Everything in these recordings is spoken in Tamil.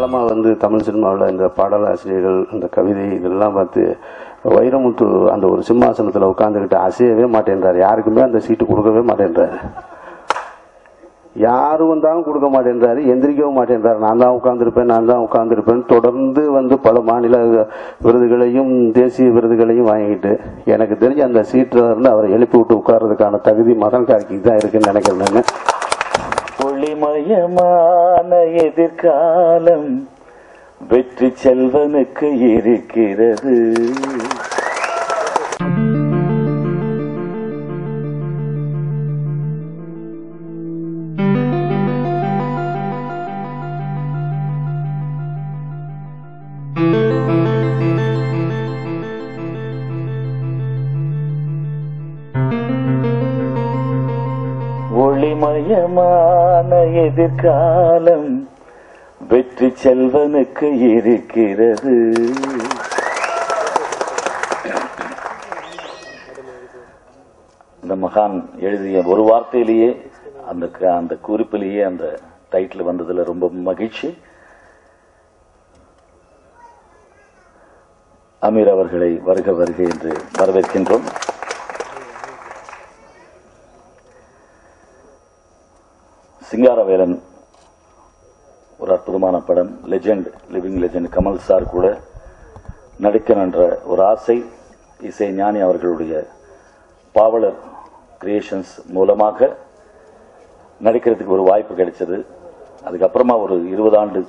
காலமாக வந்து தமிழ் சினிமாவில் இந்த பாடலாசிரியர்கள் இந்த கவிதை இதெல்லாம் பார்த்து வைரமுத்து அந்த ஒரு சிம்மாசனத்தில் உட்காந்துக்கிட்டு அசையவே மாட்டேன்றார். யாருக்குமே அந்த சீட்டு கொடுக்கவே மாட்டேன்றார். யாரு வந்தாலும் கொடுக்க மாட்டேன்றாரு, எந்திரிக்கவும் மாட்டேன்றாரு. நான் தான் உட்கார்ந்துருப்பேன் தொடர்ந்து வந்து பல மாநில விருதுகளையும் தேசிய விருதுகளையும் வாங்கிட்டு எனக்கு தெரிஞ்ச அந்த சீட்டில் இருந்து அவரை எழுப்பி விட்டு உட்கார்றதுக்கான தகுதி மதன் கார்கிக்கு தான் இருக்குன்னு நினைக்கிறேன். நான் ஒளிமயமான எதிர்காலம் வெற்றி செல்வனுக்கு இருக்கிறது. ஒளிமயமான எதிர்காலம் வெற்றி செல்வனுக்கு இருக்கிறது. இந்த மகான் எழுதிய ஒரு வார்த்தையிலேயே அந்த குறிப்பிலேயே அந்த டைட்டில் வந்ததுல ரொம்ப மகிழ்ச்சி. அமீர் அவர்களை வருக வருக என்று வரவேற்கின்றோம். சிங்காரவேலன் ஒரு அற்புதமான படம், legend, living legend. Kamal sir கூட நடிக்க என்ற ஒரு ஆசை இசை ஞானி அவர்களுடைய பாவலர் கிரியேஷன்ஸ் மூலமாக நடிக்கிறதுக்கு ஒரு வாய்ப்பு கிடைச்சது. அதுக்கப்புறமா ஒரு 20 ஆண்டு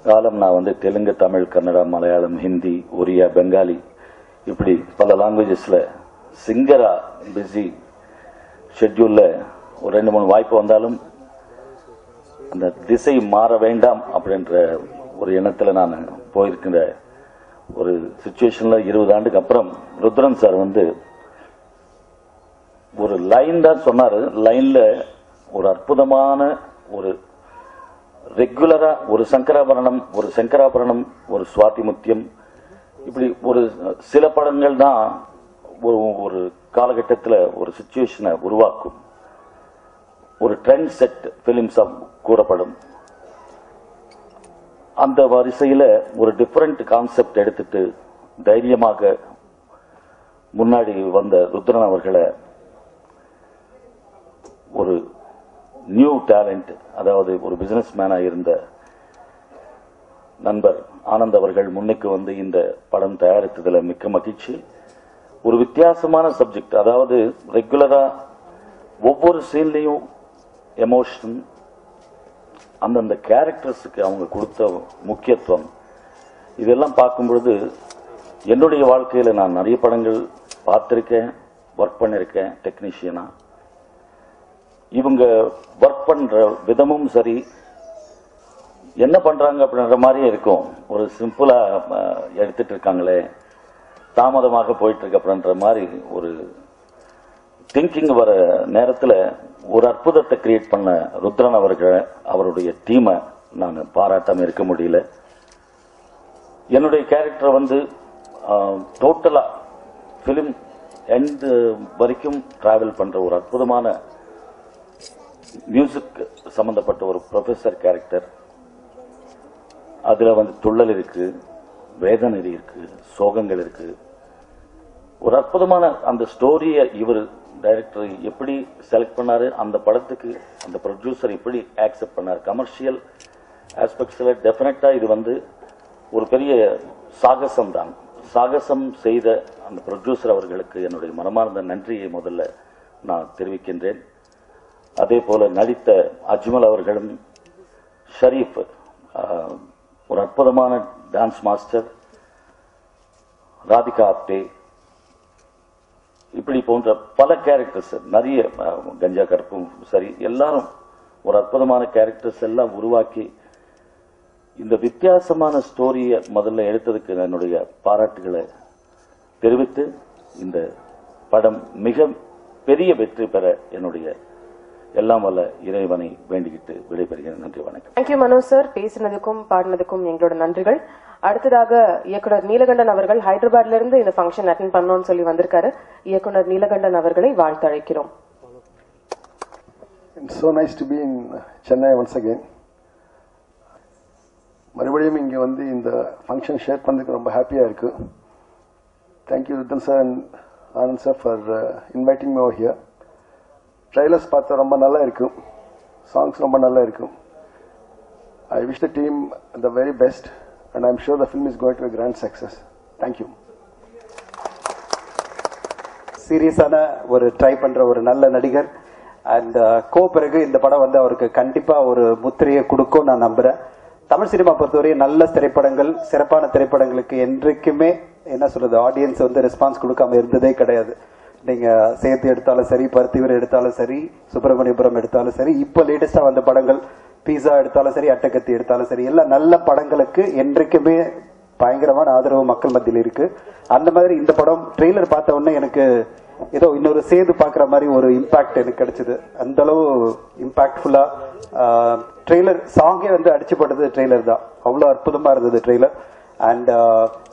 காலம் நான் வந்து தெலுங்கு, தமிழ், கன்னடா, மலையாளம், ஹிந்தி, ஒரியா, பெங்காலி இப்படி பல லாங்குவேஜஸ்ல சிங்கரா பிஸி ஷெட்யூல்ல ஒரு 2-3 வாய்ப்பு வந்தாலும் அந்த திசை மாற வேண்டாம் அப்படின்ற ஒரு எண்ணத்துல நான் போயிருக்கிற ஒரு சிச்சுவேஷன்ல 20 ஆண்டுக்கு அப்புறம் ருத்ரன் சார் வந்து ஒரு லைன் தான் சொன்னாரு. லைன்ல ஒரு அற்புதமான ஒரு ரெகுலரா ஒரு சங்கராபரணம், ஒரு சுவாதிமுத்தியம், இப்படி ஒரு சில படங்கள் தான் ஒரு காலகட்டத்தில் ஒரு சிச்சுவேஷனை உருவாக்கும். ஒரு ட்ரெண்ட் செட் பிலிம்ஸா கூறப்படும். அந்த வரிசையில் ஒரு டிஃபரெண்ட் கான்செப்ட் எடுத்துட்டு தைரியமாக முன்னாடி வந்த ருத்ரன் அவர்களை ஒரு நியூ டேலண்ட், அதாவது ஒரு பிசினஸ் மேனா இருந்த நண்பர் ஆனந்த் அவர்கள் முன்னுக்கு வந்து இந்த படம் தயாரித்ததில் மிக்க மகிழ்ச்சி. ஒரு வித்தியாசமான சப்ஜெக்ட், அதாவது ரெகுலரா ஒவ்வொரு சீன்லையும் எமோஷன், அந்தந்த கேரக்டர்ஸுக்கு அவங்க கொடுத்த முக்கியத்துவம், இதெல்லாம் பார்க்கும் பொழுது என்னுடைய வாழ்க்கையில நான் நிறைய படங்கள் பார்த்திருக்கேன், ஒர்க் பண்ணிருக்கேன் டெக்னீஷியனா. இவங்க ஒர்க் பண்ற விதமும் சரி, என்ன பண்றாங்க அப்படின்ற மாதிரியே இருக்கும். ஒரு சிம்பிளா எடுத்துட்டு இருக்காங்களே, தாமதமாக போயிட்டு இருக்கு அப்படின்ற மாதிரி ஒரு திங்கிங் வர நேரத்தில் ஒரு அற்புதத்தை கிரியேட் பண்ண ருத்ரன் அவர்கள், அவருடைய டீமை நான் பாராட்டாம இருக்க முடியல. என்னுடைய கேரக்டர் வந்து டோட்டலா பிலிம் எண்ட் வரைக்கும் டிராவல் பண்ற ஒரு அற்புதமான மியூசிக் சம்பந்தப்பட்ட ஒரு ப்ரொஃபசர் கேரக்டர். அதுல வந்து துள்ளல் இருக்கு, வேதனை இருக்கு, சோகங்கள் இருக்கு. ஒரு அற்புதமான அந்த ஸ்டோரியை இவர் டைரக்டர் எப்படி செலக்ட் பண்ணாரு, அந்த படத்துக்கு அந்த ப்ரொடியூசர் எப்படி ஆக்செப்ட் பண்ணாரு. கமர்ஷியல் ஆஸ்பெக்ட்ஸ்ல டெஃபினட்டா இது வந்து ஒரு பெரிய சாகசம் தான். சாகசம் செய்த அந்த ப்ரொடியூசர் அவர்களுக்கு என்னுடைய மனமார்ந்த நன்றியை முதல்ல நான் தெரிவிக்கின்றேன். அதே போல நடித்த அஜ்மல் அவர்களும், ஷரீப் ஒரு அற்புதமான டான்ஸ் மாஸ்டர், ராதிகா ஆப்டே, இப்படி போன்ற பல கேரக்டர்ஸ், நிறைய கஞ்சா கருப்பும் சரி, எல்லாரும் ஒரு அற்புதமான கேரக்டர்ஸ் எல்லாம் உருவாக்கி இந்த வித்தியாசமான ஸ்டோரியை முதல்ல எடுத்ததுக்கு என்னுடைய பாராட்டுகளை தெரிவித்து இந்த படம் மிக பெரிய வெற்றி பெற என்னுடைய எல்லாம் வல்ல இறைவனை வேண்டிக்கிட்டு விடைபெறுகிறேன். நன்றி, வணக்கம். தேங்க்யூ மனோ சார். பேசினதுக்கும் பாடினதுக்கும் எங்களோட நன்றிகள். அடுத்ததாக இயக்குனர் நீலகண்டன் அவர்கள் ஹைதராபாத்ல இருந்து இந்த ஃபங்க்ஷன் அட்டெண்ட் பண்ணணும்னு சொல்லி வந்திருக்காரு. இயக்குனர் நீலகண்டன் அவர்களை வாழ்த்தழைக்கிறோம். It's so nice to be in Chennai once again. உங்களோடையும் இங்கே வந்து இந்த ஃபங்க்ஷன் ஷேர் பண்ணதுக்கு ரொம்ப ஹாப்பியாக இருக்கு. Thank you Rudran sir and Anand sir for inviting me over here. Trailers பார்த்தா ரொம்ப நல்லா இருக்கும், சாங்ஸ் ரொம்ப நல்லா இருக்கும். I wish the team the very best and I'm sure the film is going to be a grand success. Thank you. சீரியஸான ஒரு ட்ரை பண்ற ஒரு நல்ல நடிகர் அண்ட் பிறகு இந்த படம் வந்து அவருக்கு கண்டிப்பா ஒரு முத்திரையை கொடுக்கும் நான் நம்புறேன். தமிழ் சினிமா பொறுத்தவரை நல்ல திரைப்படங்கள், சிறப்பான திரைப்படங்களுக்கு என்றைக்குமே என்ன சொல்றது, ஆடியன்ஸ் வந்து ரெஸ்பான்ஸ் கொடுக்காம இருந்ததே கிடையாது. நீங்க சேர்த்து எடுத்தாலும் சரி, பருத்திவீரர் எடுத்தாலும் சரி, சுப்பிரமணியபுரம் எடுத்தாலும் சரி, இப்ப லேட்டஸ்டா வந்த படங்கள் பீஸா எடுத்தாலும் சரி, அட்டகத்தி எடுத்தாலும் சரி, எல்லாம் நல்ல படங்களுக்கு என்றைக்குமே பயங்கரமான ஆதரவு மக்கள் மத்தியில் இருக்கு. அந்த மாதிரி இந்த படம் ட்ரெய்லர் பார்த்த உடனே எனக்கு ஏதோ இன்னொரு சேது பாக்குற மாதிரி ஒரு இம்பாக்ட் எனக்கு கிடைச்சது. அந்த அளவு இம்பாக்ட்ஃபுல்லா ட்ரெய்லர் சாங்கே வந்து அடிச்சுப்பட்டது ட்ரெய்லர் தான். அவ்வளவு அற்புதமா இருந்தது ட்ரெய்லர். அண்ட்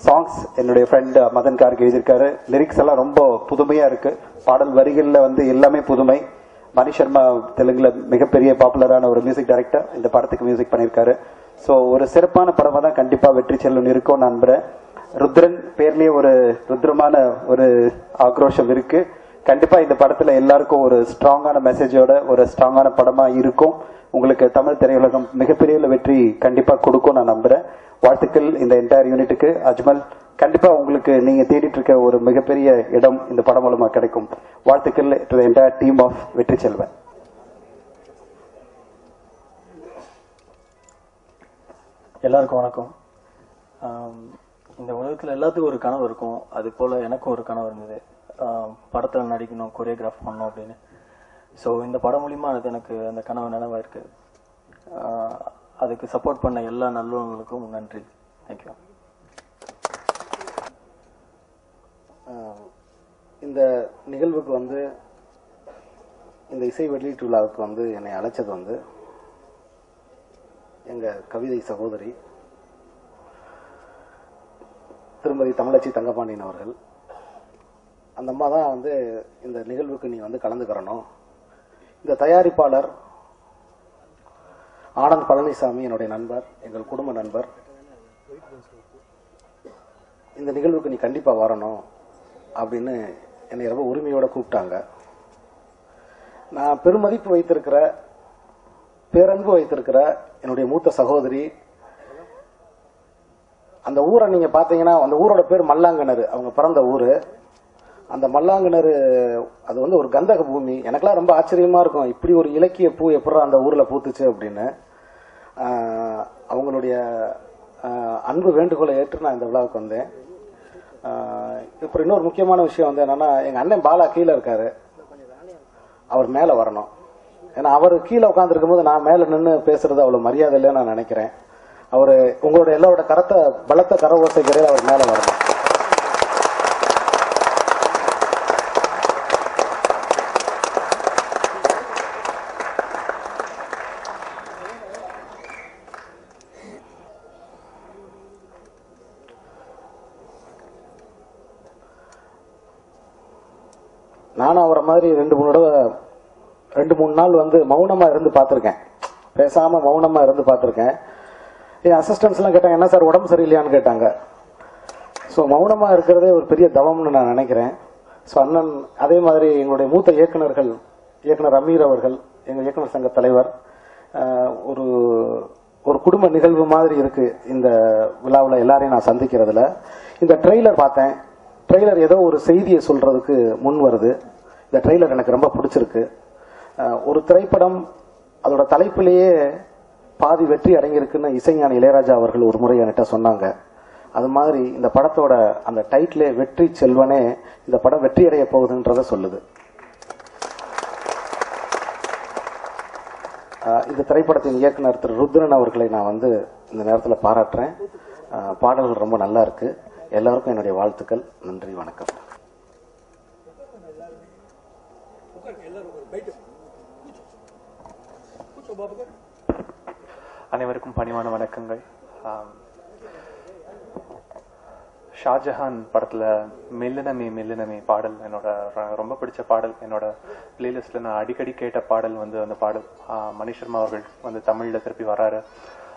சாங்ஸ் என்னுடைய ஃப்ரெண்ட் மதன் கார்க் எழுதியிருக்காரு. லிரிக்ஸ் எல்லாம் ரொம்ப புதுமையா இருக்கு. பாடல் வரிகள்ல வந்து எல்லாமே புதுமை. மணி சர்மா தெலுங்குல மிகப்பெரிய பாப்புலரான ஒரு மியூசிக் டைரக்டர் இந்த படத்துக்கு மியூசிக் பண்ணியிருக்காரு. ஸோ ஒரு சிறப்பான படமா தான் கண்டிப்பா வெற்றி செல்லும் இருக்கும் நம்புறேன். ருத்ரன் பேர்லயே ஒரு ருத்ரமான ஒரு ஆக்ரோஷம் இருக்கு. கண்டிப்பா இந்த படத்துல எல்லாருக்கும் ஒரு ஸ்ட்ராங்கான மெசேஜோட ஒரு ஸ்ட்ராங்கான படமா இருக்கும். உங்களுக்கு தமிழ் திரையுலகம் மிகப்பெரிய வெற்றி கண்டிப்பா கொடுக்கும் நான் நம்புறேன். வாழ்த்துக்கள் இந்த என்டையர் யூனிட்டுக்கு. அஜ்மல், கண்டிப்பா உங்களுக்கு நீங்க தேடிட்டு இருக்க ஒரு மிகப்பெரிய இடம் இந்த படம் மூலமா கிடைக்கும். வாழ்த்துக்கள் to the entire team of Vetri Selvan. எல்லாருக்கும் வணக்கம். இந்த உலகத்துல எல்லாத்துக்கும் ஒரு கனவு இருக்கும். அது போல எனக்கும் ஒரு கனவு இருந்தது, படத்துல நடிக்கணும், கொரியோகிராஃப் பண்ணணும் அப்படின்னு. ஸோ இந்த படம் மூலியமா எனக்கு அந்த கனவு நினைவாயிருக்கு. அதுக்கு சப்போர்ட் பண்ண எல்லா நல்லவங்களுக்கும் நன்றி. தேங்க்யூ. இந்த நிகழ்வுக்கு வந்து இந்த இசை வெளியீட்டு விழாவுக்கு வந்து என்னை அழைச்சது வந்து எங்க கவிதை சகோதரி திருமதி தமிழச்சி தங்கபாண்டியன் அவர்கள். அந்த அம்மா தான் வந்து இந்த நிகழ்வுக்கு நீ வந்து கலந்துக்கிறணும். இந்த தயாரிப்பாளர் ஆனந்த் பழனிசாமி என்னுடைய நண்பர், எங்கள் குடும்ப நண்பர். இந்த நிகழ்வுக்கு நீ கண்டிப்பா வரணும் அப்படின்னு என்னை ரொம்ப உரிமையோட கூப்பிட்டாங்க. நான் பெருமதிப்பு வைத்திருக்கிற, பேரன்பு வைத்திருக்கிற என்னுடைய மூத்த சகோதரி. அந்த ஊரை நீங்க பாத்தீங்கன்னா, அந்த ஊரோட பேர் மல்லாங்கணரு, அவங்க பிறந்த ஊரு. அந்த மல்லாங்கணரு அது வந்து ஒரு கந்தக பூமி. எனக்கெல்லாம் ரொம்ப ஆச்சரியமா இருக்கும், இப்படி ஒரு இலக்கிய பூ எப்படி அந்த ஊர்ல பூத்துச்சு அப்படின்னு. அவங்களுடைய அன்பு வேண்டுகோளை ஏற்று நான் இந்த விழாவுக்கு வந்தேன். இப்ப இன்னொரு முக்கியமான விஷயம் வந்து என்னன்னா, எங்க அண்ணன் பாலா கீழே இருக்காரு, அவர் மேல வரணும். ஏன்னா அவர் கீழே உட்காந்துருக்கும் போது நான் மேல நின்று பேசுறது அவ்வளவு மரியாதை இல்லைன்னு நான் நினைக்கிறேன். அவரு உங்களோட எல்லாரோட கரத்தை பலத்த கர ஓசைக்கிறே அவர் மேல வரணும். நானும் அவரை மாதிரி 2-3 நாள் வந்து மௌனமா இருந்து பார்த்திருக்கேன். பேசாம மௌனமா இருந்து பார்த்திருக்கேன். என் அசிஸ்டன்ஸ் எல்லாம் கேட்டாங்க, என்ன சார் உடம்பு சரியில்லையான்னு கேட்டாங்க. ஸோ மௌனமா இருக்கிறதே ஒரு பெரிய தவம்னு நான் நினைக்கிறேன். ஸோ அண்ணன் அதே மாதிரி எங்களுடைய மூத்த இயக்குனர் அமீர் அவர்கள், எங்க இயக்குனர் சங்க தலைவர். ஒரு குடும்ப நிகழ்வு மாதிரி இருக்கு இந்த விழாவில் எல்லாரையும் நான் சந்திக்கிறதுல. இந்த ட்ரெய்லர் பார்த்தேன். ட்ரெய்லர் ஏதோ ஒரு செய்தியை சொல்றதுக்கு முன் வருது. இந்த ட்ரெய்லர் எனக்கு ரொம்ப பிடிச்சிருக்கு. ஒரு திரைப்படம் அதோட தலைப்பிலேயே பாதி வெற்றி அடங்கியிருக்குன்னு இசைஞானி இளையராஜா அவர்கள் ஒரு முறை என்கிட்ட சொன்னாங்க. அது மாதிரி இந்த படத்தோட அந்த டைட்டிலே வெற்றி செல்வனே இந்த படம் வெற்றி அடைய போகுதுன்றத சொல்லுது. இந்த திரைப்படத்தின் இயக்குனர் திரு ருத்ரன் அவர்களை நான் வந்து இந்த நேரத்தில் பாராட்டுறேன். பாடல்கள் ரொம்ப நல்லா இருக்கு. எல்லாருக்கும் என்னுடைய வாழ்த்துக்கள். நன்றி, வணக்கம். அனைவருக்கும் பணிவான வணக்கங்கள். ஷாஜஹான் படத்துல மெல்லினமே பாடல் என்னோட ரொம்ப பிடிச்ச பாடல். என்னோட பிளேலிஸ்ட்ல நான் அடிக்கடி கேட்ட பாடல் வந்து அந்த பாடல். மணி சர்மா அவர்கள் வந்து தமிழ்ல திருப்பி வராரு.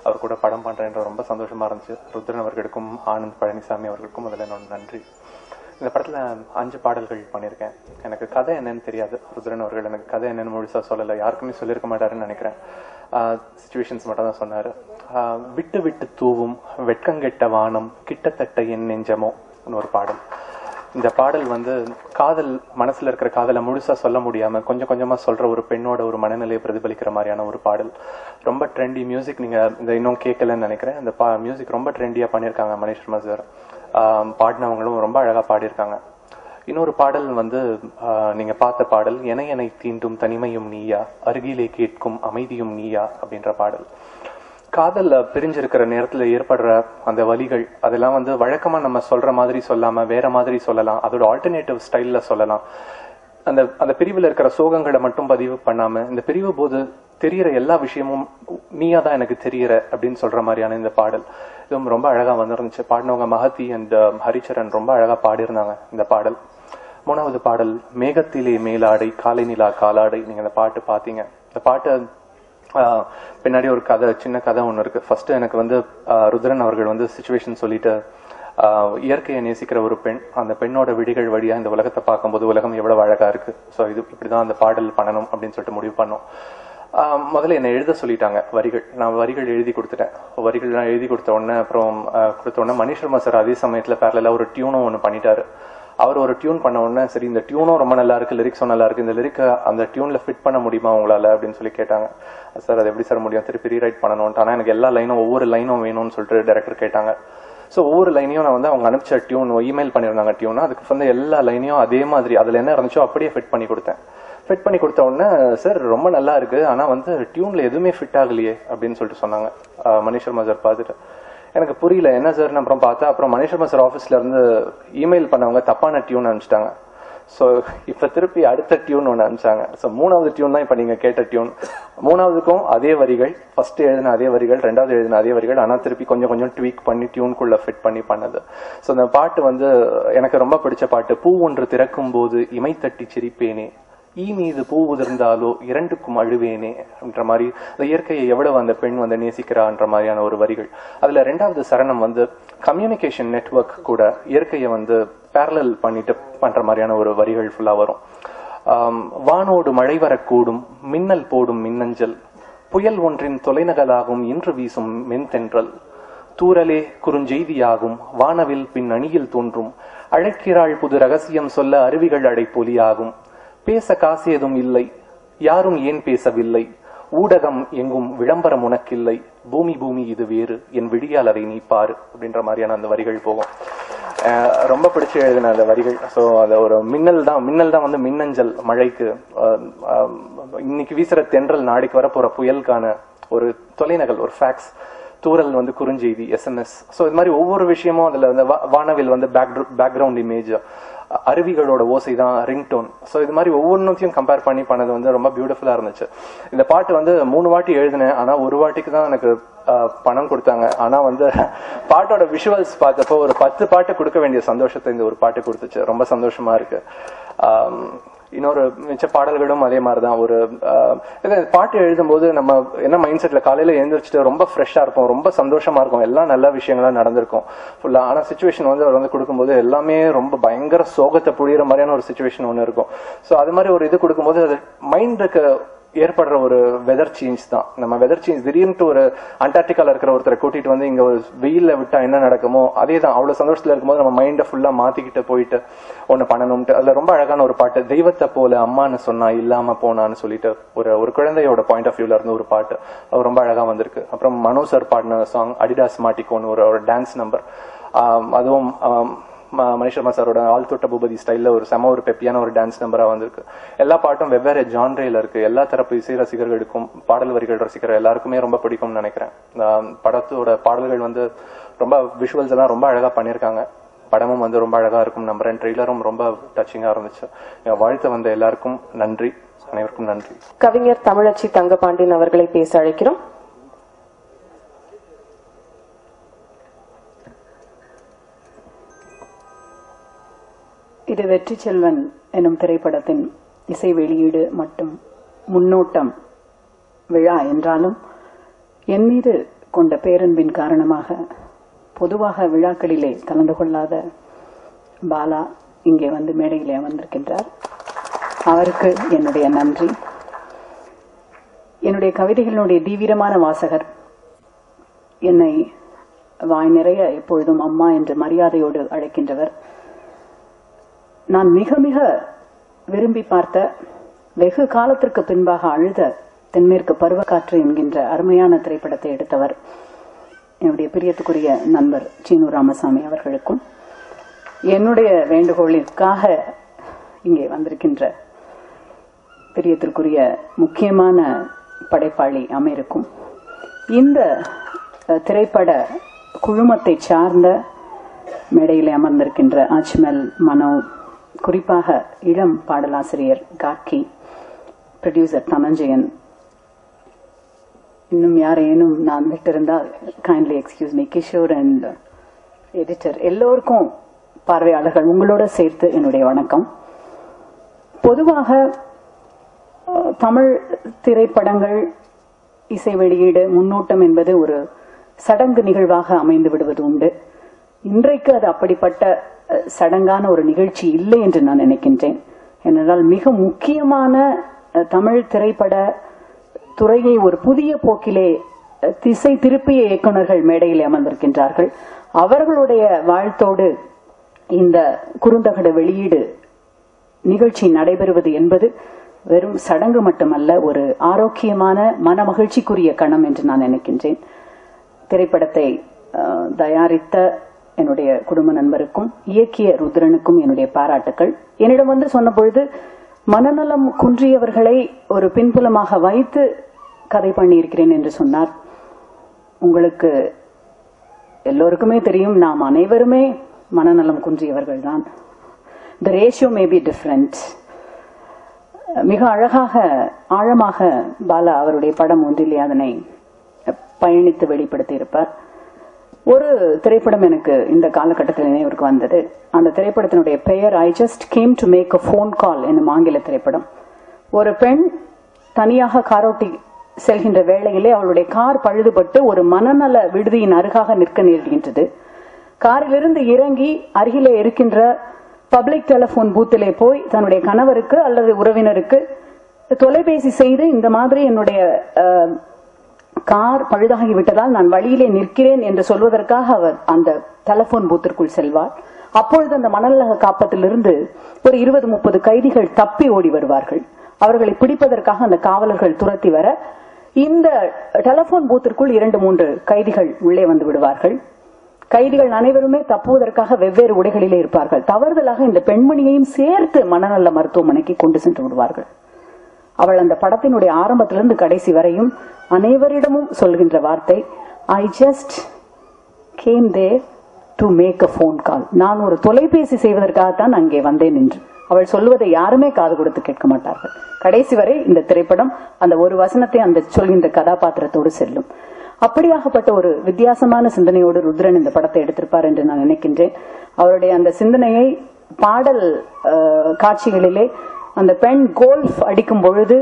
அவர் கூட படம் பண்றேன்ற ரொம்ப சந்தோஷமா இருந்துச்சு. ருத்ரன் அவர்களுக்கும் ஆனந்த் பழனிசாமி அவர்களுக்கும் முதல்ல என்னோட நன்றி. இந்த படத்துல 5 பாடல்கள் பண்ணியிருக்கேன். எனக்கு கதை என்னன்னு தெரியாது. ருத்ரன் அவர்கள் எனக்கு கதை என்னன்னு முழுசா சொல்லலை, யாருக்குமே சொல்லியிருக்க மாட்டாருன்னு நினைக்கிறேன். சிச்சுவேஷன்ஸ் மட்டும் தான் சொன்னாரு. விட்டு விட்டு தூவும் வெட்கங்கெட்ட வானம் கிட்டத்தட்ட என் நெஞ்சமோ ஒரு பாடல். இந்த பாடல் வந்து காதல், மனசுல இருக்கிற காதலை முழுசா சொல்ல முடியாம கொஞ்சம் கொஞ்சமா சொல்ற ஒரு பெண்ணோட ஒரு மனநிலையை பிரதிபலிக்கிற மாதிரியான ஒரு பாடல். ரொம்ப ட்ரெண்டி மியூசிக். நீங்க இந்த இன்னும் கேட்கலன்னு நினைக்கிறேன். இந்த மியூசிக் ரொம்ப ட்ரெண்டியா பண்ணியிருக்காங்க மணிஷ் சர்மா சார். பாடினவங்களும் ரொம்ப அழகா பாடியிருக்காங்க. இன்னொரு பாடல் வந்து நீங்க பார்த்த பாடல், எனை தீண்டும் தனிமையும் நீயா அருகிலே கேட்கும் அமைதியும் நீயா அப்படின்ற பாடல். காதல்ல பிரிஞ்சிருக்கிற நேரத்துல ஏற்படுற அந்த வலிகள் அதெல்லாம் வந்து வழக்கமா நம்ம சொல்ற மாதிரி சொல்லாம வேற மாதிரி சொல்லலாம், அதோட ஆல்டர்னேட்டிவ் ஸ்டைல்ல சொல்லலாம். அந்த அந்த பிரிவுல இருக்கிற சோகங்களை மட்டும் பதிவு பண்ணாம இந்த பிரிவு போது தெரியற எல்லா விஷயமும் நீயா தான் எனக்கு தெரியற அப்படின்னு சொல்ற மாதிரியான இந்த பாடல் இதுவும் ரொம்ப அழகா வந்துருந்துச்சு. பாடினவங்க மஹதி அண்ட் ஹரிச்சரன் ரொம்ப அழகா பாடியிருந்தாங்க இந்த பாடல். 3வது பாடல் மேகத்திலே மேலாடை காலை நிலா காலாடை. நீங்க இந்த பாட்டு பாத்தீங்க. இந்த பாட்டு பின்னாடி ஒரு கதை, சின்ன கதை ஒண்ணு இருக்கு. ஃபர்ஸ்ட் எனக்கு வந்து ருத்ரன் அவர்கள் வந்து சிச்சுவேஷன் சொல்லிட்டு இயற்கையை நேசிக்கிற ஒரு பெண், அந்த பெண்ணோட விழிகள் வழியா இந்த உலகத்தை பார்க்கும்போது உலகம் எவ்வளவு அழகா இருக்கு, ஸோ இது இப்படிதான் அந்த பாடல் பண்ணணும் அப்படின்னு சொல்லிட்டு முடிவு பண்ணோம். முதல்ல என்னை எழுத சொல்லிட்டாங்க வரிகள். நான் வரிகள் எழுதி கொடுத்துட்டேன். வரிகள் எழுதி கொடுத்த உடனே மணிஷ் சர்மா சார் அதே சமயத்துல பேரலா ஒரு டியூனும் ஒண்ணு பண்ணிட்டாரு. அவர் ஒரு டியூன் பண்ண உடனே சரி இந்த டியூனும் ரொம்ப நல்லா இருக்கு, லிரிக்ஸும் நல்லா இருக்கு, இந்த லிரிக் அந்த டியூன்ல ஃபிட் பண்ண முடியுமா உங்களால அப்படின்னு சொல்லி கேட்டாங்க. சார் அது எப்படி சார் முடியும், திருப்பி ரீரைட் பண்ணணும்ட்டு. ஆனா எனக்கு எல்லா லைனும் ஒவ்வொரு லைனும் வேணும்னு சொல்லிட்டு டைரக்டர் கேட்டாங்க. ஸோ ஒவ்வொரு லைனையும் நான் வந்து அவங்க அனுப்பிச்ச டியூன் இமெயில் பண்ணியிருந்தாங்க டியூன், அதுக்கு வந்து எல்லா லைனையும் அதே மாதிரி அதுல என்ன இருந்துச்சோ அப்படியே ஃபிட் பண்ணி கொடுத்தேன். ஃபிட் பண்ணி கொடுத்த உடனே சார் ரொம்ப நல்லா இருக்கு, ஆனா வந்து டியூன்ல எதுவுமே ஃபிட் ஆகலையே அப்படின்னு சொல்லிட்டு சொன்னாங்க. மணிஷ் சர்மா சார் பார்த்துட்டு எனக்கு புரியல என்ன சார். அப்புறம் பார்த்தா அப்புறம் மணிஷ் சர்மா சார் ஆஃபீஸ்ல இருந்து இமெயில் பண்ணவங்க தப்பான டியூன் அனுப்பிச்சிட்டாங்க. ஸோ இப்ப திருப்பி அடுத்த டியூன் ஒன்று அனுப்பிச்சாங்க. ஸோ 3வது டியூன் தான் இப்ப நீங்க கேட்ட டியூன். 3வதுக்கும் அதே வரிகள், ஃபர்ஸ்ட் எழுதின அதே வரிகள், 2வது எழுதின அதே வரிகள், ஆனா திருப்பி கொஞ்சம் கொஞ்சம் ட்வீக் பண்ணி டியூனுக்குள்ள ஃபிட் பண்ணி பண்ணது. ஸோ இந்த பாட்டு வந்து எனக்கு ரொம்ப பிடிச்ச பாட்டு. பூ ஒன்று திறக்கும் போது இமை தட்டி சிரிப்பேனே, ஈ மீது பூ உதிர்ந்தாலோ இரண்டுக்கும் அழுவேனே என்ற மாதிரி இயற்கையை எவ்வளவு அந்த பெண் வந்து நேசிக்கிறான்ற மாதிரியான ஒரு வரிகள். அதுல 2வது சரணம் வந்து கம்யூனிகேஷன் நெட்வொர்க் கூட இயற்கையை வந்து பேரலல் பண்ணிட்டு பண்ற மாதிரியான ஒரு வரிகள் ஃபுல்லா வரும். வானோடு மழை வரக்கூடும், மின்னல் போடும் மின்னஞ்சல், புயல் ஒன்றின் தொலைநகலாகும் இன்று வீசும் மென்தென்றல், தூரலே குறுஞ்செய்தியாகும் வானவில் பின் அணியில் தோன்றும், அழைக்கிறாள் புது ரகசியம் சொல்ல அருவிகள் அடைப்பொலியாகும், பேச காசியதும் இல்லை யாரும் ஏன் பேசவில்லை, ஊடகம் எங்கும் விளம்பரம் உனக்கில்லை, பூமி பூமி இது வேறு என் விடியால் அதை நீ பாரு அப்படின்ற மாதிரியான அந்த வரிகள் போகும். ரொம்ப பிடிச்சு எழுதின அந்த வரிகள். ஸோ அது ஒரு மின்னல் தான் வந்து மின்னஞ்சல் மழைக்கு, இன்னைக்கு வீசுற தென்றல் நாளைக்கு வரப்போற புயலுக்கான ஒரு தொலைநகல், ஒரு ஃபேக்ஸ், தூரல் வந்து குறுஞ்செய்தி SMS. ஸோ இது மாதிரி ஒவ்வொரு விஷயமும் அதுல வந்து வானவில் வந்து பேக்ரவுண்ட் இமேஜ், அருவிகளோட ஓசை தான் ரிங்டோன். ஸோ இது மாதிரி ஒவ்வொன்றையும் கம்பேர் பண்ணி பண்ணது வந்து ரொம்ப பியூட்டிஃபுல்லா இருந்துச்சு. இந்த பாட்டு வந்து 3 வாட்டி எழுதினேன், ஆனா ஒரு வாட்டிக்கு தான் எனக்கு பணம் கொடுத்தாங்க. ஆனா வந்து பாட்டோட விஷுவல்ஸ் பார்த்தப்போ ஒரு 10 பாட்டு கொடுக்க வேண்டிய சந்தோஷத்தை இந்த ஒரு பாட்டு கொடுத்துச்சு. ரொம்ப சந்தோஷமா இருக்கு. இன்னொரு மிச்ச பாடல்களும் அதே மாதிரிதான். ஒரு பாட்டு எழுதும் போது நம்ம என்ன மைண்ட் செட்ல காலையில எழுந்திரிச்சிட்டு ரொம்ப ஃப்ரெஷ்ஷா இருப்போம், ரொம்ப சந்தோஷமா இருக்கும், எல்லாம் நல்ல விஷயங்களா நடந்திருக்கும் ஃபுல்லா. ஆனா சிச்சுவேஷன் வந்து அவர் வந்து கொடுக்கும்போது எல்லாமே ரொம்ப பயங்கர சோகத்தை புழியிற மாதிரியான ஒரு சிச்சுவேஷன் ஒண்ணு இருக்கும். சோ அது மாதிரி ஒரு இது கொடுக்கும்போது அது மைண்டுக்கு ஏற்படுற ஒரு வெதர் சேஞ்ச் தான். நம்ம வெதர் சேஞ்ச் திடீர்னு ஒரு அண்டார்டிகால இருக்கிற ஒருத்தரை கூட்டிட்டு வந்து இங்க ஒரு வெயில்ல விட்டா என்ன நடக்குமோ அதே தான். அவ்வளவு சந்தோஷத்துல இருக்கும்போது நம்ம மைண்டை ஃபுல்லா மாத்திக்கிட்டு போயிட்டு ஒண்ணு பண்ணணும்ட்டு அதுல ரொம்ப அழகான ஒரு பாட்டு, தெய்வத்தை போல அம்மான்னு சொன்னா இல்லாம போனான்னு சொல்லிட்டு ஒரு குழந்தையோட பாயிண்ட் ஆஃப் வியூல இருந்து ஒரு பாட்டு அது ரொம்ப அழகா வந்திருக்கு. அப்புறம் மனோ சார் பாடின சாங் அடிடாஸ் மாட்டிக்கோன்னு ஒரு டான்ஸ் நம்பர், அதுவும் மணிஷ் சர்மா சாரோட ஆள் தொட்ட பூபதி ஸ்டைல்ல ஒரு செம ஒரு பெப்பியான ஒரு டான்ஸ் நம்பரா வந்திருக்கு. எல்லா பாட்டும் வெவ்வேறு ஜான்ரேல இருக்கு. எல்லா தரப்பு இசை ரசிகர்களுக்கும் பாடல் வரிகள் ரசிக்கிற எல்லாருக்குமே ரொம்ப பிடிக்கும்னு நினைக்கிறேன். படத்தோட பாடல்கள் வந்து ரொம்ப விஷுவல்ஸ் எல்லாம் ரொம்ப அழகா பண்ணியிருக்காங்க. படமும் வந்து ரொம்ப அழகா இருக்கும் நம்புறேன். ட்ரெய்லரும் ரொம்ப டச்சிங்கா இருந்துச்சு. வாழ்த்து வந்த எல்லாருக்கும் நன்றி, அனைவருக்கும் நன்றி. கவிஞர் தமிழச்சி தங்கபாண்டியன் அவர்களை பேச அழைக்கிறோம். இது வெற்றி செல்வன் எனும் திரைப்படத்தின் இசை வெளியீடு மற்றும் முன்னோட்டம் விழா என்றாலும் என் மீது கொண்ட பேரன்பின் காரணமாக பொதுவாக விழாக்களிலே கலந்து கொள்ளாத பாலா இங்கே வந்து மேடையிலே அமர்ந்திருக்கின்றார். அவருக்கு என்னுடைய நன்றி. என்னுடைய கவிதைகளினுடைய தீவிரமான வாசகர், என்னை வாய் நிறைய எப்பொழுதும் அம்மா என்று மரியாதையோடு அழைக்கின்றவர். நான் மிக மிக விரும்பி பார்த்த, வெகு காலத்திற்கு பின்பாக அழுத தென்மேற்கு பருவக்காற்று என்கின்ற அருமையான திரைப்படத்தை எடுத்தவர் என்னுடைய பிரியத்துக்குரிய நண்பர் சீனு ராமசாமி அவர்களுக்கும், என்னுடைய வேண்டுகோளிற்காக இங்கே வந்திருக்கின்ற பிரியத்திற்குரிய முக்கியமான படைப்பாளி அமீருக்கும், இந்த திரைப்பட குழுமத்தை சார்ந்த மேடையில் அமர்ந்திருக்கின்ற அஜ்மல், மனோ, குறிப்பாக இளம் பாடலாசிரியர் கார்கி, ப்ரொடியூசர் தனஞ்சயன், இன்னும் யாரேனும் நான் விட்டிருந்தால் kindly excuse me, Kishore and editor, எல்லோருக்கும் பார்வையாளர்கள் உங்களோட சேர்த்து என்னுடைய வணக்கம். பொதுவாக தமிழ் திரைப்படங்கள் இசை வெளியீடு முன்னோட்டம் என்பது ஒரு சடங்கு நிகழ்வாக அமைந்து விடுவது உண்டு. இன்றைக்கு அது அப்படிப்பட்ட சடங்கான ஒரு நிகழ்ச்சி இல்லை என்று நான் நினைக்கின்றேன். ஏனென்றால் மிக முக்கியமான தமிழ் திரைப்பட துறையை ஒரு புதிய போக்கிலே திசை திருப்பிய இயக்குநர்கள் மேடையில் அமர்ந்திருக்கின்றார்கள். அவர்களுடைய வாழ்த்தோடு இந்த குறுந்தகடு வெளியீடு நிகழ்ச்சி நடைபெறுவது என்பது வெறும் சடங்கு மட்டுமல்ல, ஒரு ஆரோக்கியமான மன மகிழ்ச்சிக்குரிய கணம் என்று நான் நினைக்கின்றேன். திரைப்படத்தை தயாரித்த என்னுடைய குடும்ப நண்பருக்கும் இயக்கிய ருத்ரனுக்கும் என்னுடைய பாராட்டுக்கள். என்னிடம் வந்து சொன்ன பொழுது மனநலம் குன்றியவர்களை ஒரு பின்புலமாக வைத்து கதை பண்ணியிருக்கிறேன் என்று சொன்னார். உங்களுக்கு எல்லோருக்குமே தெரியும், நாம் அனைவருமே மனநலம் குன்றியவர்கள் தான். The ratio may be different. மிக அழகாக ஆழமாக பாலா அவருடைய படம் ஒன்றிலே அதனை பயணித்து வெளிப்படுத்தி இருப்பார். ஒரு திரைப்படம் எனக்கு இந்த காலகட்டத்தில் நினைவிற்கு வந்தது. அந்த திரைப்படத்தினுடைய பெயர் I just came to make a phone call என்னும் ஆங்கில திரைப்படம். ஒரு பெண் தனியாக காரோட்டி செல்கின்ற வேளையிலே அவளுடைய கார் பழுதுபட்டு ஒரு மனநல விடுதியின் அருகாக நிற்க நேர்கின்றது. காரிலிருந்து இறங்கி அருகிலே இருக்கின்ற பப்ளிக் டெலிபோன் பூத்திலே போய் தன்னுடைய கணவருக்கு அல்லது உறவினருக்கு தொலைபேசி செய்து, இந்த மாதிரி என்னுடைய கார் பழுதாகி விட்டதால் நான் வழியிலே நிற்கிறேன் என்று சொல்வதற்காக அவர் அந்த டெலிபோன் பூத்திற்குள் செல்வார். அப்பொழுது அந்த மனநல காப்பத்திலிருந்து ஒரு 20-30 கைதிகள் தப்பி ஓடி வருவார்கள். அவர்களை பிடிப்பதற்காக அந்த காவலர்கள் துரத்தி வர இந்த டெலிபோன் பூத்திற்குள் 2-3 கைதிகள் உள்ளே வந்து விடுவார்கள். கைதிகள் அனைவருமே தப்புவதற்காக வெவ்வேறு உடைகளிலே இருப்பார்கள். தவறுதலாக இந்த பெண்மணியையும் சேர்த்து மனநல மருத்துவமனைக்கு கொண்டு சென்று விடுவார்கள். அவள் அந்த படத்தினுடைய ஆரம்பத்திலிருந்து கடைசி வரையும் அனைவரிடமும் சொல்கின்ற வார்த்தை, I just came there to make a phone call. நான் ஒரு தொலைபேசி செய்வதற்காகத்தான் அங்கே வந்தேன் என்று அவள் சொல்லுவதை யாருமே காது கொடுத்து கேட்க மாட்டார்கள். கடைசி வரை இந்த திரைப்படம் அந்த ஒரு வசனத்தை அந்த சொல்கின்ற கதாபாத்திரத்தோடு செல்லும். அப்படியாகப்பட்ட ஒரு வித்தியாசமான சிந்தனையோடு ருத்ரன் இந்த படத்தை எடுத்திருப்பார் என்று நான் நினைக்கின்றேன். அவருடைய அந்த சிந்தனையை பாடல் காட்சிகளிலே அந்த பெண் கோல்ஃப் அடிக்கும் பொழுது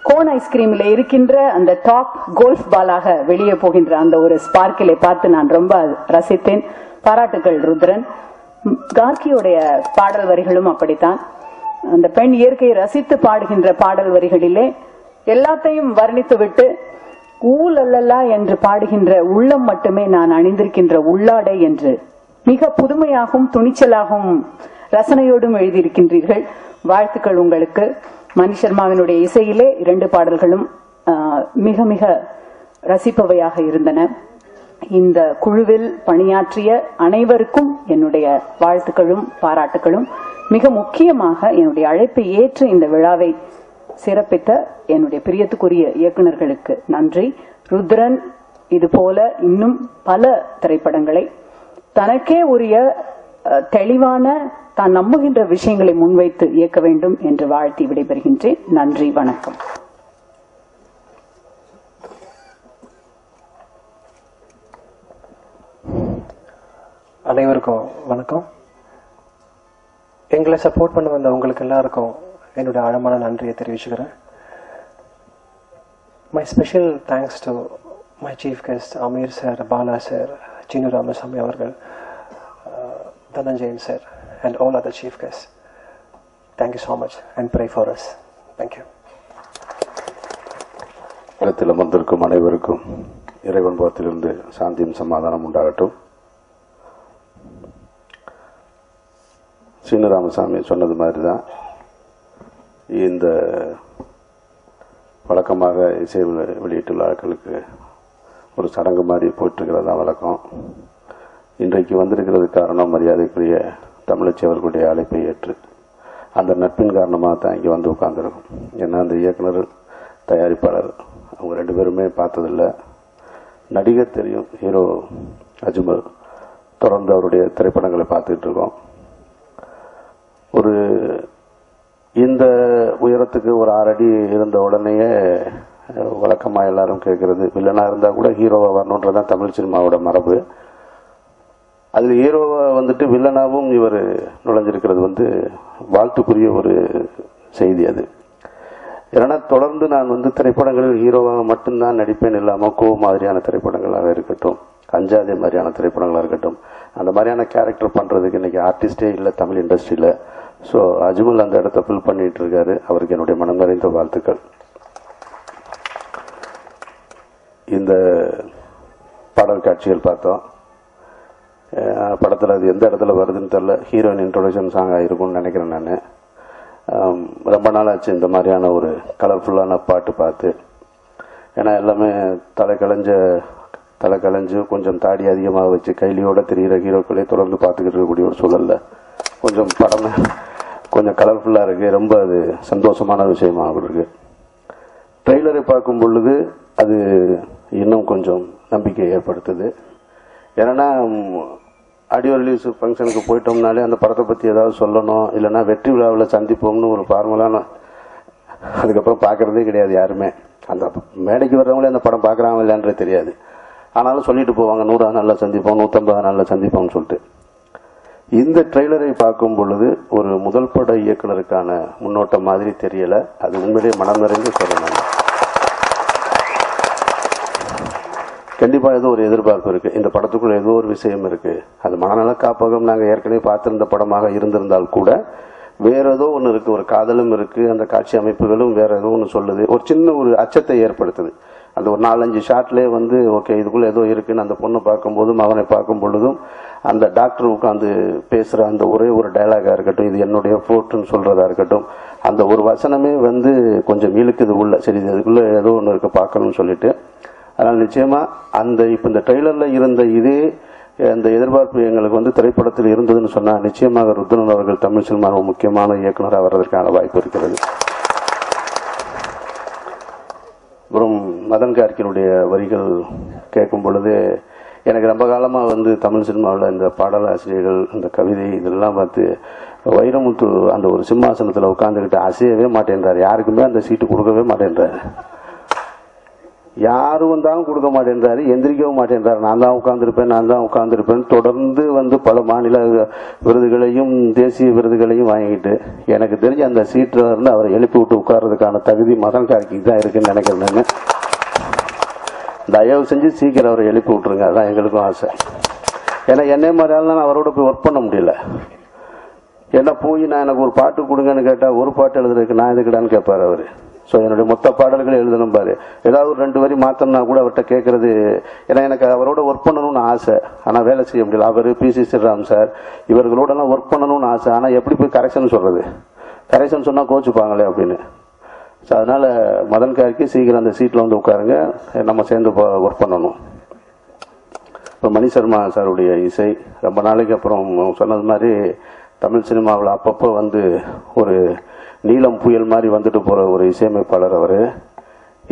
கோன் ஐஸ்கிரீமில் இருக்கின்ற அந்த டாப் கோல்ஃப் பாலாக வெளியே போகின்ற அந்த ஒரு ஸ்பார்க்கிலை பார்த்து நான் ரொம்ப ரசித்தேன். பாராட்டுகள் ருத்ரன். கார்கியோடைய பாடல் வரிகளும் அப்படித்தான். அந்த பெண் இயற்கையை ரசித்து பாடுகின்ற பாடல் வரிகளிலே எல்லாத்தையும் வர்ணித்துவிட்டு ஊல் அல்லல்லா என்று பாடுகின்ற உள்ளம் மட்டுமே நான் அணிந்திருக்கின்ற உள்ளாடை என்று மிக புதுமையாகவும் துணிச்சலாகவும் ரசனையோடும் எழுதியிருக்கின்றீர்கள். வாழ்த்துக்கள் உங்களுக்கு. மணி சர்மாவினுடைய இசையிலே 2 பாடல்களும் மிக மிக ரசிப்பவையாக இருந்தன. இந்த குழுவில் பணியாற்றிய அனைவருக்கும் என்னுடைய வாழ்த்துக்களும் பாராட்டுகளும். மிக முக்கியமாக என்னுடைய அழைப்பை ஏற்று இந்த விழாவை சிறப்பித்த என்னுடைய பிரியத்துக்குரிய இயக்குநர்களுக்கு நன்றி. ருத்ரன் இது போல இன்னும் பல திரைப்படங்களை தனக்கே உரிய தெளிவான தான் நம்புகின்ற விஷயங்களை முன்வைத்து இயக்க வேண்டும் என்று வாழ்த்தி விடைபெறுகின்றேன். நன்றி, வணக்கம். அனைவருக்கும் வணக்கம். எங்களை சப்போர்ட் பண்ண வந்த உங்களுக்கு எல்லாருக்கும் என்னுடைய ஆழமான நன்றியை தெரிவிச்சுக்கிறேன். My special thanks to my chief guests, Amir sir, Bala sir, Chinu Ramasamy avargal, Dhananjayan sir, and all other chief guests. Thank you so much and pray for us. Thank you. இடத்தில் அமர்ந்திருக்கும் அனைவருக்கும் இறைவன் புறத்திலிருந்து சாந்தியும் சமாதானம் உண்டாகட்டும். சீனு ராமசாமி சொன்னது மாதிரி தான் இந்த வழக்கமாக இசை வெளியீட்டு விழாக்களுக்கு ஒரு சடங்கு மாதிரி போயிட்டுருக்கிறது தான் வழக்கம். இன்றைக்கு வந்திருக்கிறது காரணம் மரியாதைக்குரிய தமிழச்சி அவர்களுடைய அழைப்பை ஏற்று அந்த நட்பின் காரணமாக தான் இங்கே வந்து உட்கார்ந்துருக்கும். ஏன்னா அந்த இயக்குனர் தயாரிப்பாளர் அவங்க 2 பேருமே பார்த்ததில்லை. நடிகர் தெரியும், ஹீரோ அஜ்மல், தொடர்ந்து அவருடைய திரைப்படங்களை பார்த்துக்கிட்டு இருக்கோம். ஒரு இந்த உயரத்துக்கு ஒரு 6 அடி இருந்த உடனேயே வழக்கமாக எல்லாரும் கேட்கறது வில்லனாக இருந்தால் கூட ஹீரோவாக வரணுன்றதான் தமிழ் சினிமாவோட மரபு. அது ஹீரோவை வந்துட்டு வில்லனாகவும் இவர் நுழைஞ்சிருக்கிறது வாழ்த்துக்குரிய ஒரு செய்தி. அது ஏன்னா தொடர்ந்து நான் திரைப்படங்களில் ஹீரோவாக மட்டும்தான் நடிப்பேன் இல்லாமல் கோ மாதிரியான திரைப்படங்களாக இருக்கட்டும், அஞ்சாதே மாதிரியான திரைப்படங்களாக இருக்கட்டும், அந்த மாதிரியான கேரக்டர் பண்ணுறதுக்கு இன்றைக்கி ஆர்டிஸ்டே இல்லை தமிழ் இண்டஸ்ட்ரியில். ஸோ அஜ்மல் அந்த இடத்த ஃபில் பண்ணிட்டு இருக்காரு. அவருக்கு என்னுடைய மனம் நிறைந்த வாழ்த்துக்கள். இந்த பாடல் காட்சிகள் பார்த்தோம். படத்தில் அது எந்த இடத்துல வருதுன்னு தெரில. ஹீரோயின் இன்ட்ரோடக்ஷன் சாங்காக இருக்கும்னு நினைக்கிறேன் நான். ரொம்ப நாள் ஆச்சு இந்த மாதிரியான ஒரு கலர்ஃபுல்லான பாட்டு பார்த்து. ஏன்னா எல்லாமே தலை கலைஞ்சு கொஞ்சம் தாடி அதிகமாக வச்சு கைலியோட தெரிகிற ஹீரோக்களே தொடர்ந்து பார்த்துக்கிட்டு இருக்கக்கூடிய ஒரு சூழலில் கொஞ்சம் படம் கொஞ்சம் கலர்ஃபுல்லாக இருக்குது. ரொம்ப அது சந்தோஷமான விஷயமாக இருக்குது. ட்ரெய்லரை பார்க்கும் பொழுது அது இன்னும் கொஞ்சம் நம்பிக்கை ஏற்படுத்துது. ஏன்னா ஆடியோ ரிலீஸ் ஃபங்க்ஷனுக்கு போயிட்டோம்னாலே அந்த படத்தை பற்றி ஏதாவது சொல்லணும், இல்லைன்னா வெற்றி விழாவில் சந்திப்போம்னு ஒரு ஃபார்முலான அதுக்கப்புறம் பார்க்குறதே கிடையாது யாருமே. அந்த மேடைக்கு வர்றவங்களே அந்த படம் பார்க்குறாங்க இல்லைன்றது தெரியாது. ஆனாலும் சொல்லிட்டு போவாங்க 100 நாளில் சந்திப்போம், 150 நாளில் சந்திப்போம்னு சொல்லிட்டு. இந்த ட்ரெய்லரை பார்க்கும் பொழுது ஒரு முதல் பட இயக்குனருக்கான முன்னோட்டம் மாதிரி தெரியலை. அது உண்மையிலே மனம் நிறைந்து சொல்லணும். கண்டிப்பாக ஏதோ ஒரு எதிர்பார்ப்பு இருக்குது. இந்த படத்துக்குள்ள ஏதோ ஒரு விஷயம் இருக்குது. அது மனநல காப்பகம் நாங்கள் ஏற்கனவே பார்த்திருந்த படமாக இருந்திருந்தால் கூட வேற ஏதோ ஒன்று இருக்குது. ஒரு காதலும் இருக்குது, அந்த காட்சி அமைப்புகளும் வேற ஏதோ ஒன்று சொல்லுது. ஒரு சின்ன ஒரு அச்சத்தை ஏற்படுத்துது. அந்த ஒரு 4-5 ஷாட்லேயே ஓகே இதுக்குள்ள ஏதோ இருக்குன்னு அந்த பொண்ணை பார்க்கும்போதும் அவனை பார்க்கும் பொழுதும் அந்த டாக்டர் உட்காந்து பேசுகிற அந்த ஒரே ஒரு டயலாகாக இருக்கட்டும், இது என்னுடைய ஃபோர்ட்டுன்னு சொல்கிறதா இருக்கட்டும், அந்த ஒரு வசனமே கொஞ்சம் இழுக்குது உள்ள. சரி அதுக்குள்ளே ஏதோ ஒன்று இருக்க பார்க்கணும்னு சொல்லிட்டு. அதனால் நிச்சயமாக அந்த இப்போ இந்த ட்ரெய்லரில் இருந்த இதே அந்த எதிர்பார்ப்பு எங்களுக்கு திரைப்படத்தில் இருந்ததுன்னு சொன்னால் நிச்சயமாக ருத்ரன் அவர்கள் தமிழ் சினிமாவில் முக்கியமான இயக்குனராக வர்றதற்கான வாய்ப்பு இருக்கிறது. அப்புறம் மதன் கார்கினுடைய வரிகள் கேட்கும் பொழுது எனக்கு ரொம்ப காலமாக தமிழ் சினிமாவில் இந்த பாடலாசிரியர்கள் இந்த கவிதை இதெல்லாம் பார்த்து வைரமுத்து அந்த ஒரு சிம்மாசனத்தில் உட்காந்துக்கிட்டு அசையவே மாட்டேன்றார். யாருக்குமே அந்த சீட்டு கொடுக்கவே மாட்டேன்றார். யாரு வந்தாலும் கொடுக்க மாட்டேன்றாரு, எந்திரிக்கவும் மாட்டேன்றாரு. நான் தான் உட்கார்ந்துருப்பேன் தொடர்ந்து பல மாநில விருதுகளையும் தேசிய விருதுகளையும் வாங்கிட்டு எனக்கு தெரிஞ்ச அந்த சீட்டில் இருந்து அவரை எழுப்பி விட்டு உட்கார்றதுக்கான தகுதி மதன் கார்கிக்கு தான் இருக்குன்னு நினைக்கிறேன். தயவு செஞ்சு சீக்கிரம் அவரை எழுப்பி விட்டுருங்க, அதான் எங்களுக்கும் ஆசை. ஏன்னா என்னை மாதிரி நான் அவரோட போய் ஒர்க் பண்ண முடியல. என்ன போய் நான் எனக்கு ஒரு பாட்டு கொடுங்கன்னு கேட்டால் ஒரு பாட்டு எழுதுறதுக்கு நான் எதுக்குடான்னு கேட்பாரு அவரு. ஸோ என்னுடைய மொத்த பாடல்களை எழுதணும் பாரு, ஏதாவது ஒரு 2 வரி மாத்தம்னா கூட அவர்கிட்ட கேட்கறது. ஏன்னா எனக்கு அவரோட ஒர்க் பண்ணணும்னு ஆசை, ஆனால் வேலை செய்ய முடியல. அவர் பி.சி. ஸ்ரீராம் சார் இவர்களோடலாம் ஒர்க் பண்ணணும்னு ஆசை, ஆனால் எப்படி போய் கரெக்ஷன் சொல்றது, கரெக்ஷன் சொன்னால் கோச்சுப்பாங்களே அப்படின்னு. ஸோ அதனால மதன் கார்கி சீக்கிரம் அந்த சீட்டில் உட்காருங்க, நம்ம சேர்ந்து ஒர்க் பண்ணணும். இப்போ மணி சர்மா சாருடைய இசை ரொம்ப நாளைக்கு அப்புறம் சொன்னது மாதிரி தமிழ் சினிமாவில் அப்பப்போ ஒரு நீலம் புயல் மாதிரி வந்துட்டு போகிற ஒரு இசையமைப்பாளர் அவர்.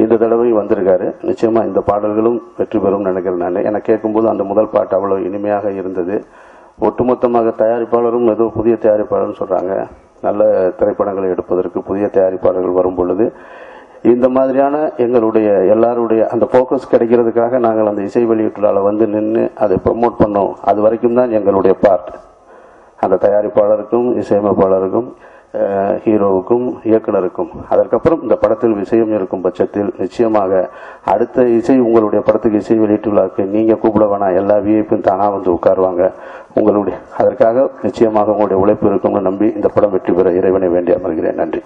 இந்த தடவை வந்திருக்காரு. நிச்சயமாக இந்த பாடல்களும் வெற்றி பெறும் நினைக்கிறேன் நான். எனக்கு கேட்கும்போது அந்த முதல் பாட்டு அவ்வளோ இனிமையாக இருந்தது. ஒட்டுமொத்தமாக தயாரிப்பாளரும் ஏதோ புதிய தயாரிப்பாளர்னு சொல்கிறாங்க. நல்ல திரைப்படங்களை எடுப்பதற்கு புதிய தயாரிப்பாளர்கள் வரும் பொழுது இந்த மாதிரியான எங்களுடைய எல்லாருடைய அந்த ஃபோக்கஸ் கிடைக்கிறதுக்காக நாங்கள் அந்த இசை வெளியீட்டுலால் நின்று அதை ப்ரொமோட் பண்ணோம். அது வரைக்கும் தான் எங்களுடைய பார்ட். அந்த தயாரிப்பாளருக்கும் இசையமைப்பாளருக்கும் ஹீரோவுக்கும் இயக்குனருக்கும். அதற்கப்புறம் இந்த படத்தில் விஷயம் இருக்கும் பட்சத்தில் நிச்சயமாக அடுத்த இசை உங்களுடைய படத்துக்கு இசை வெளியீட்டு விழாக்கு நீங்க கூப்பிட வேணாம், எல்லா விஐப்பும் தானா வந்து உட்காருவாங்க. உங்களுடைய அதற்காக நிச்சயமாக உங்களுடைய உழைப்பு இருக்கும்னு நம்பி இந்த படம் வெற்றி பெற இறைவனை வேண்டி அமர்கிறேன். நன்றி.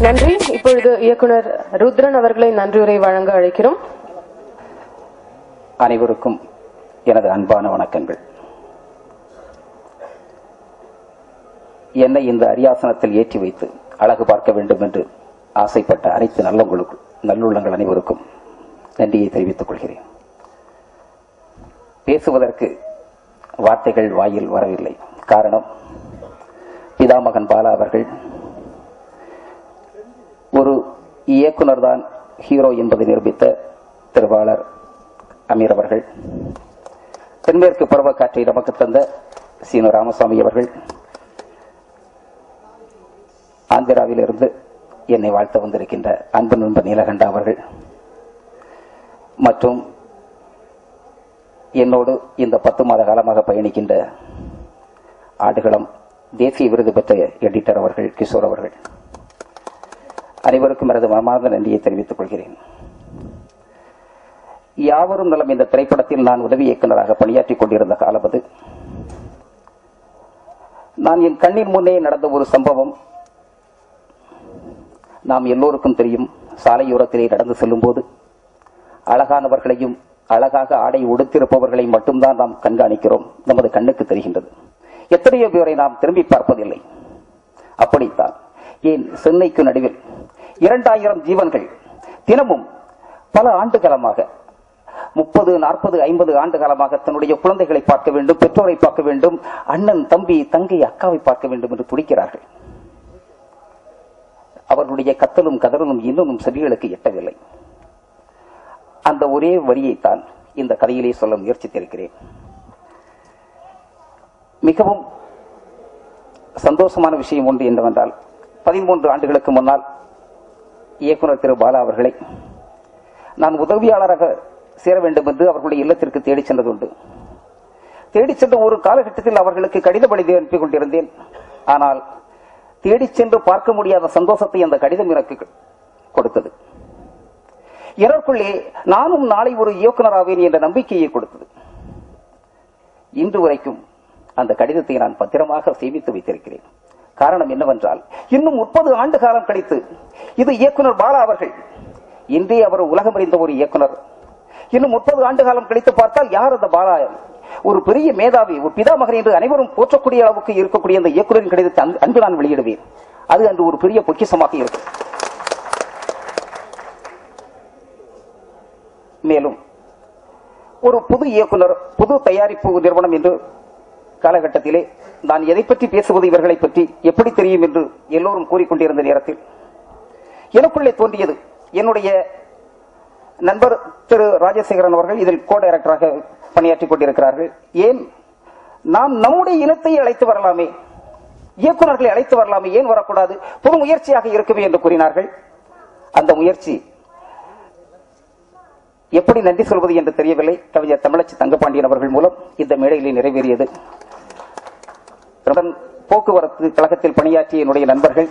நன்றி. இப்பொழுது இயக்குனர் ருத்ரன் அவர்களை நன்றியுரை வழங்க அழைக்கிறோம். அனைவருக்கும் எனது அன்பான வணக்கங்கள். என்னை இந்த அரியாசனத்தில் ஏற்றி வைத்து அழகு பார்க்க வேண்டும் என்று ஆசைப்பட்ட அனைத்து நல்லுள்ளங்கள் அனைவருக்கும் நன்றியை தெரிவித்துக் கொள்கிறேன். பேசுவதற்கு வார்த்தைகள் வாயில் வரவில்லை. காரணம், பிதாமகன் பாலா அவர்கள் ஒரு இயக்குனர் தான் ஹீரோ என்பதை நிரூபித்த திருவாளர் அமீர் அவர்கள், தென்மேற்கு பருவக்காற்றை நமக்கு தந்த சீனு ராமசாமி அவர்கள், ஆந்திராவிலிருந்து என்னை வாழ்த்த வந்திருக்கின்ற அன்பு நண்பர் நீலகண்டா அவர்கள், மற்றும் என்னோடு இந்த 10 மாத காலமாக பயணிக்கின்ற ஆடுகளம் தேசிய விருது பெற்ற எடிட்டர் அவர்கள் கிஷோர் அவர்கள், அனைவருக்கும் எனது மனமார்ந்த நன்றியை தெரிவித்துக் கொள்கிறேன். யாவரும் நலம் இந்த திரைப்படத்தில் நான் உதவி இயக்குநராக பணியாற்றிக் கொண்டிருந்த காலம் அது. நான் என் கண்ணின் முன்னே நடந்த ஒரு சம்பவம் நாம் எல்லோருக்கும் தெரியும். சாலையோரத்திலே நடந்து செல்லும் போது அழகானவர்களையும் அழகாக ஆடை உடுத்திருப்பவர்களையும் மட்டும்தான் நாம் கண்காணிக்கிறோம், நமது கண்ணுக்கு தெரிகின்றது. எத்தனையோ பேரை நாம் திரும்பி பார்ப்பதில்லை. அப்படித்தான் ஏன் சென்னைக்கு நடுவில் 2000 ஜீவன்கள் தினமும் பல ஆண்டு காலமாக 30, 40, 50 ஆண்டு காலமாக தன்னுடைய குழந்தைகளை பார்க்க வேண்டும், பெற்றோரை பார்க்க வேண்டும், அண்ணன், தம்பி, தங்கை, அக்காவை பார்க்க வேண்டும் என்று துடிக்கிறார்கள். அவர்களுடைய கத்தலும் கதறலும் இன்னும் செவிகளுக்கு எட்டவில்லை. அந்த ஒரே வரியைத்தான் இந்த கதையிலே சொல்ல முயற்சித்திருக்கிறேன். மிகவும் சந்தோஷமான விஷயம் ஒன்று என்னவென்றால், 13 ஆண்டுகளுக்கு முன்னால் இயக்குனர் திரு பாலா அவர்களை நான் உதவியாளராக சேர வேண்டும் என்று அவர்களுடைய இல்லத்திற்கு தேடிச் சென்றது உண்டு. தேடிச் சென்ற ஒரு காலகட்டத்தில் அவர்களுக்கு கடிதம் எழுதி அனுப்பி கொண்டிருந்தேன். ஆனால் தேடிச் சென்று பார்க்க முடியாத சந்தோஷத்தை அந்த கடிதம் எனக்கு கொடுத்தது. இதற்குள்ளே நானும் நாளை ஒரு இயக்குனராவேன் என்ற நம்பிக்கையை கொடுத்தது. இன்று வரைக்கும் அந்த கடிதத்தை நான் பத்திரமாக சேமித்து வைத்திருக்கிறேன். காரணம் என்னவென்றால், இன்னும் 30 ஆண்டு காலம் கழித்து இது இயக்குனர் பாலா அவர்கள், இன்றே அவர் உலகமறிந்த ஒரு இயக்குனர். இன்னும் 30 ஆண்டு காலம் கழித்து பார்த்தால் யார் அந்த பாலா? ஒரு பெரிய மேதாவி, ஒரு பிதாமகன் என்று அனைவரும் போற்றக்கூடிய அளவுக்கு இருக்கக்கூடிய அந்த இயக்குனரின் கடிதத்தை அன்று நான் வெளியிடுவேன். அது அன்று ஒரு பெரிய பொக்கிஷமாக இருக்கும். மேலும் ஒரு புது இயக்குனர், புது தயாரிப்பு நிறுவனம் என்று காலகட்டத்திலே நான் எதை பற்றி பேசுவது, இவர்களை பற்றி எப்படி தெரியும் என்று எல்லோரும் கூறிக்கொண்டிருந்த நேரத்தில் எனக்குள்ளே தோன்றியது, என்னுடைய நண்பர் திரு ராஜசேகரன் அவர்கள் இதில் கோ டைரக்டராக பணியாற்றிக் கொண்டிருக்கிறார்கள். ஏன் நாம் நம்முடைய இனத்தை அழைத்து வரலாமே, இயக்குநர்களை அழைத்து வரலாமே, ஏன் வரக்கூடாது, புது முயற்சியாக இருக்குமே என்று கூறினார்கள். அந்த முயற்சி எப்படி நன்றி சொல்வது என்று தெரியவில்லை. கவிஞர் தமிழச்சி தங்கபாண்டியன் அவர்கள் மூலம் இந்த மேடையிலே நிறைவேறியது. போக்குவரத்து கழகத்தில் பணியாற்றிய என்னுடைய நண்பர்கள்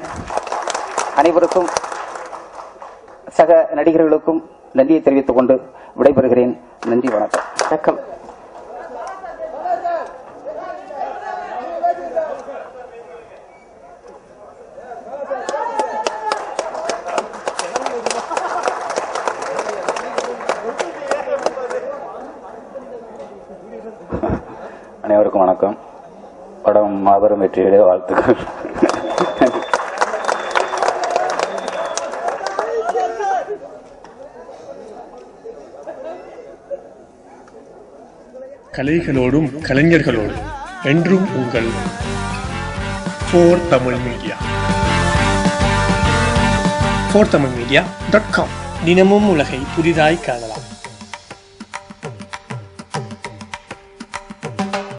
அனைவருக்கும், சக நடிகர்களுக்கும் நன்றியை தெரிவித்துக் கொண்டு விடைபெறுகிறேன். நன்றி, வணக்கம். எல்லோருக்கும் வணக்கம். படம் மாபெரும் வெற்றியடைய வாழ்த்துக்கள். கலைகளோடும் கலைஞர்களோடும் என்றும் உங்கள் For Tamil Media. fortamilmedia.com. தினமும் உலகை புதிதாய் காணலாம்.